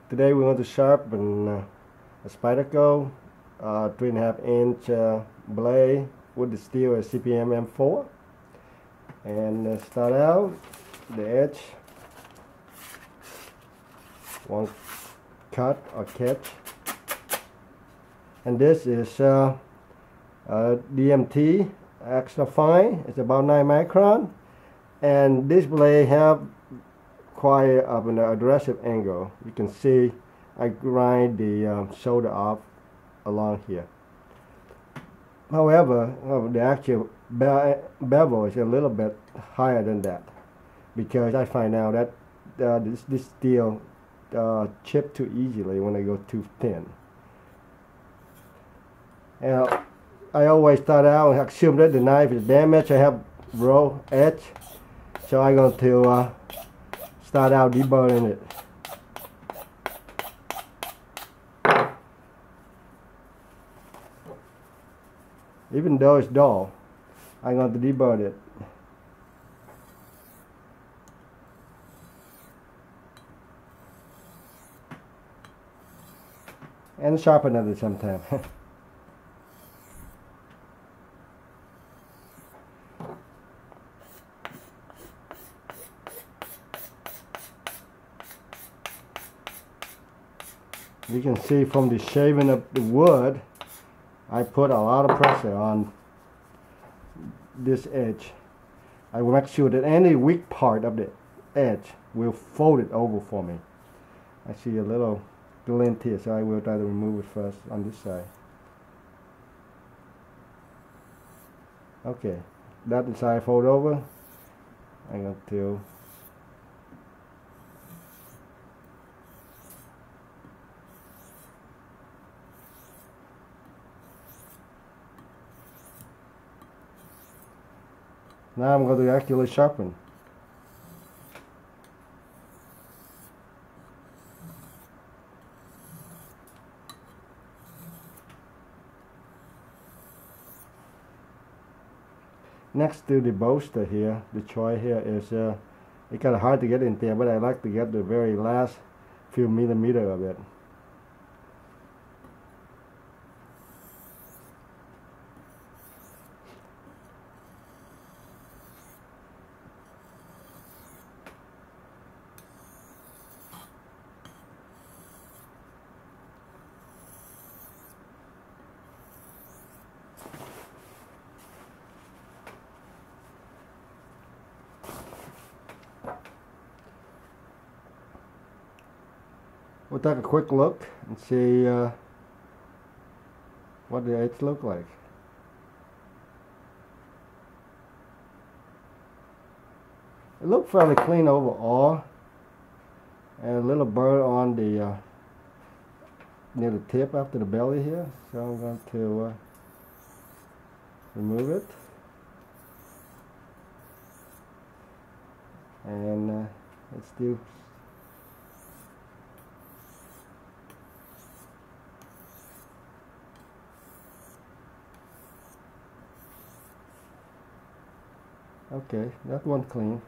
Today we want to sharpen a Spyderco 3.5-inch blade with the steel as CPM M4. And start out the edge, one cut or catch. And this is DMT extra fine. It's about 9 micron, and this blade have quite of an aggressive angle. You can see I grind the shoulder off along here. However, the actual bevel is a little bit higher than that, because I find out that this steel chip too easily when I go too thin. And I always start out and assume that the knife is damaged. I have raw edge, so I'm going to start out deburring it. Even though it's dull, I'm going to deburr it. And sharpen it at the same time. You can see from the shaving of the wood, I put a lot of pressure on this edge. I will make sure that any weak part of the edge will fold it over for me. I see a little glint here, so I will try to remove it first on this side. Okay, that side fold over. I'm going to now I'm going to actually sharpen. Next to the bolster here, the choy here is it's kind of hard to get in there, but I like to get the very last few millimeters of it. We'll take a quick look and see what the edge look like. It looked fairly clean overall, and a little burr on the near the tip after the belly here, so I'm going to remove it, and let's do. Okay, that one clean.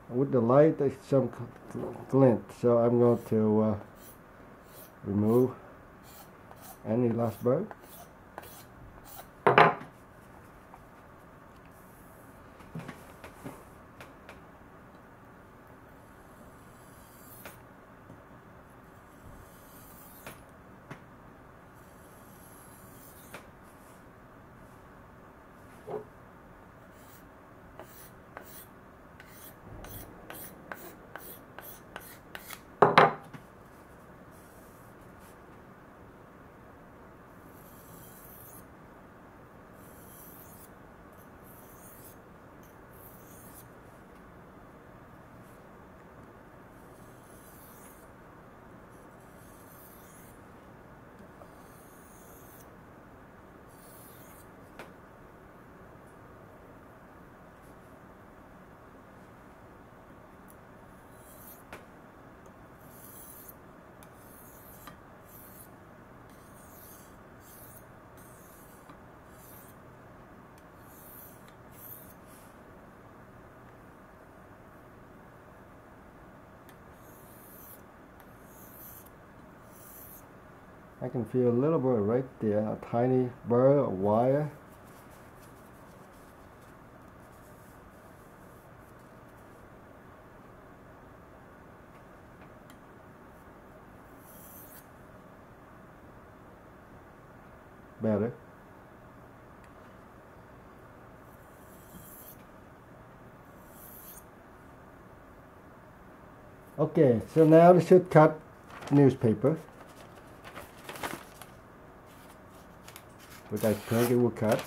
With the light, there's some glint, so I'm going to remove any last burr. I can feel a little bit right there, a tiny burr of wire. Better. Okay, so now this should cut newspaper, which I think it will cut.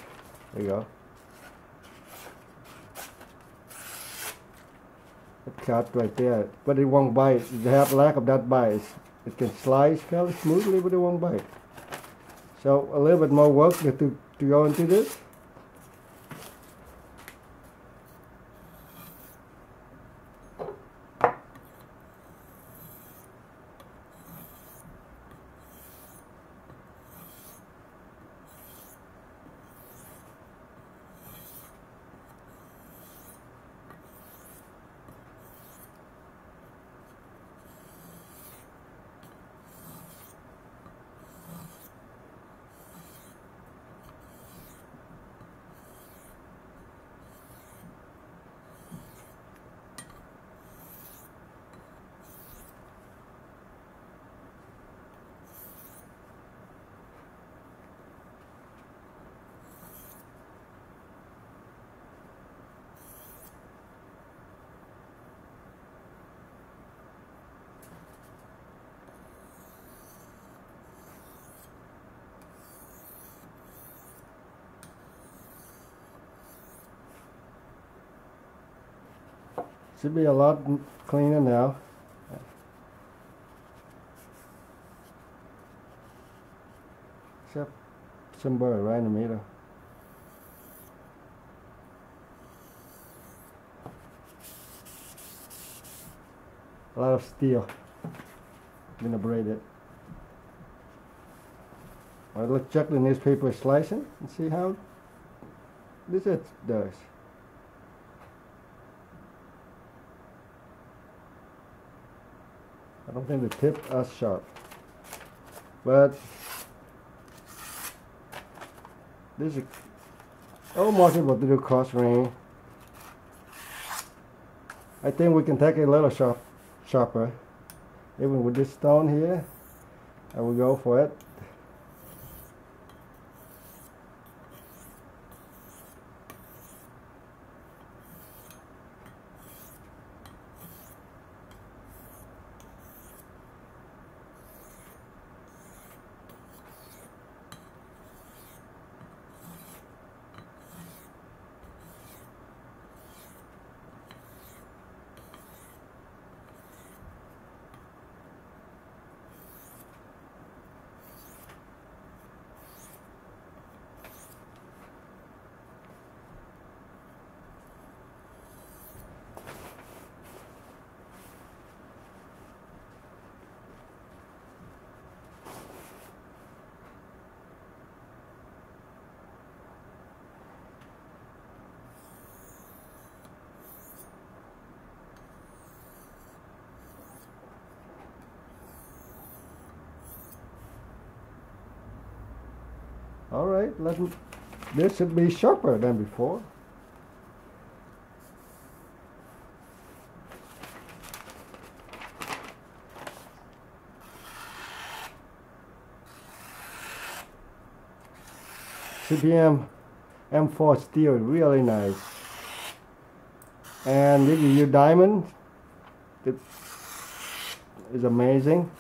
There you go. It cut right there, but it won't bite. The lack of that bite. It can slice fairly smoothly, but it won't bite. So a little bit more work to go into this. Should be a lot cleaner now. Except some burr right in the middle. A lot of steel. I'm gonna braid it. Alright, let's check the newspaper slicing and see how this it does. I don't think the tip is sharp, but this is almost able to do cross ring. I think we can take it a little sharper. Even with this stone here, I will go for it. Alright, this should be sharper than before. CPM M4 steel, really nice. And if you use diamond, it is amazing.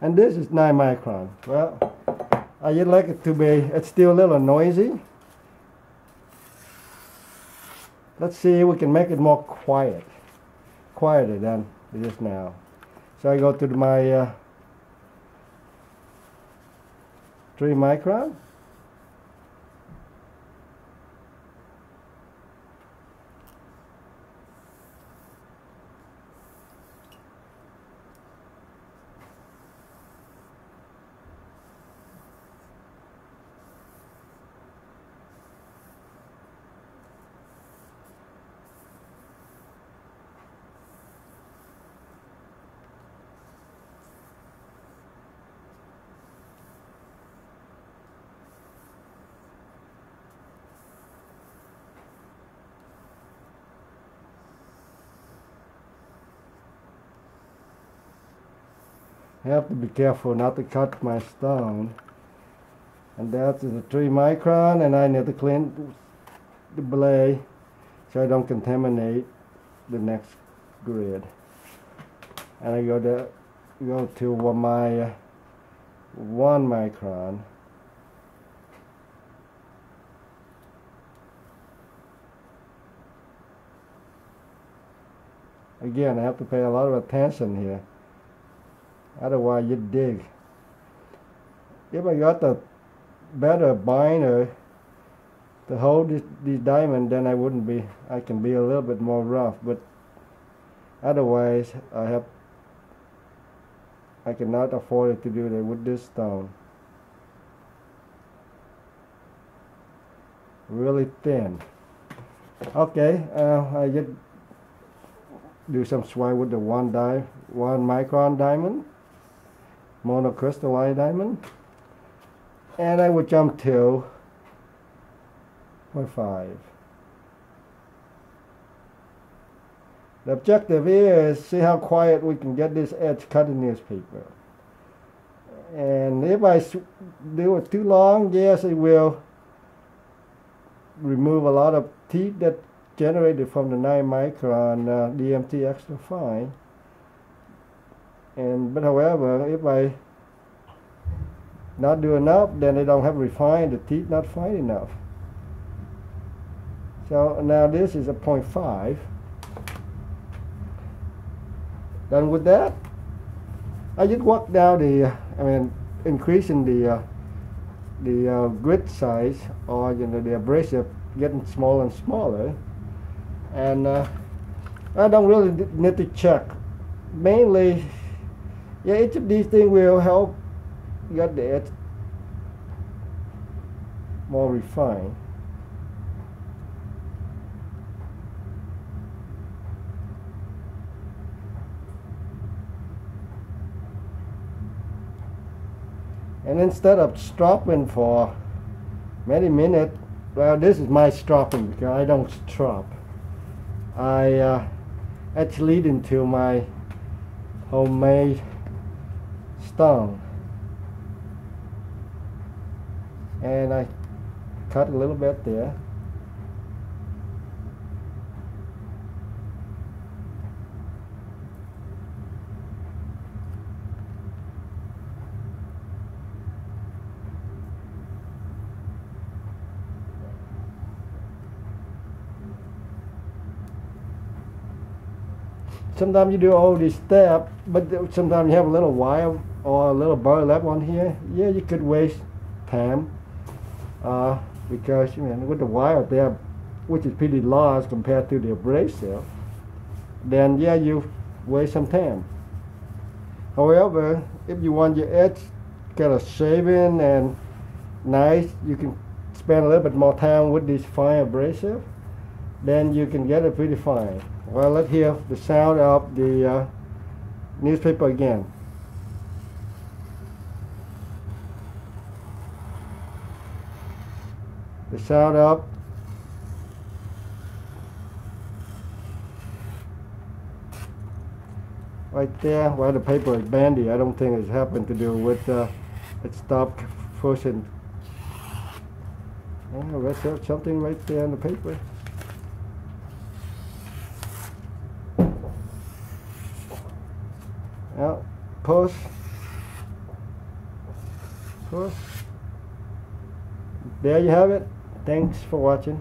And this is 9 micron. Well, I just like it to be, it's still a little noisy. Let's see if we can make it more quieter than it is now. So I go to my 3 micron. have to be careful not to cut my stone. And that's the 3 micron, and I need to clean the blade so I don't contaminate the next grid. And I go to my 1 micron. Again, I have to pay a lot of attention here, otherwise you dig. If I got the better binder to hold this diamond, then I can be a little bit more rough, but otherwise I cannot afford to do that with this stone. Really thin. Okay, I just do some swipe with the 1 micron diamond, monocrystalline diamond, and I would jump to 0.5. The objective is see how quiet we can get this edge cut in newspaper. And if I do it too long, yes, it will remove a lot of teeth that generated from the 9 micron DMT extra fine. But however, if I not do enough, then I don't have refined, the teeth not fine enough. So now this is a 0.5. Done with that, I just walk down increasing the grid size, or the abrasive getting smaller and smaller. And I don't really need to check. Mainly, yeah, each of these things will help get the edge more refined. And instead of stropping for many minutes, well, this is my stropping because I don't strop. I actually lead into my homemade stone, and I cut a little bit there. Sometimes you do all these steps, but sometimes you have a little wire or a little burlap on here. Yeah, you could waste time because with the wire there, which is pretty large compared to the abrasive, then yeah, you waste some time. However, if you want your edge kind of shaven and nice, you can spend a little bit more time with this fine abrasive, then you can get it pretty fine. Well, let's hear the sound of the newspaper again. The sound up. Right there, while the paper is bandy, I don't think it's happened to do with it stopped pushing. Oh, that's something right there on the paper. Now, push. There you have it. Thanks for watching.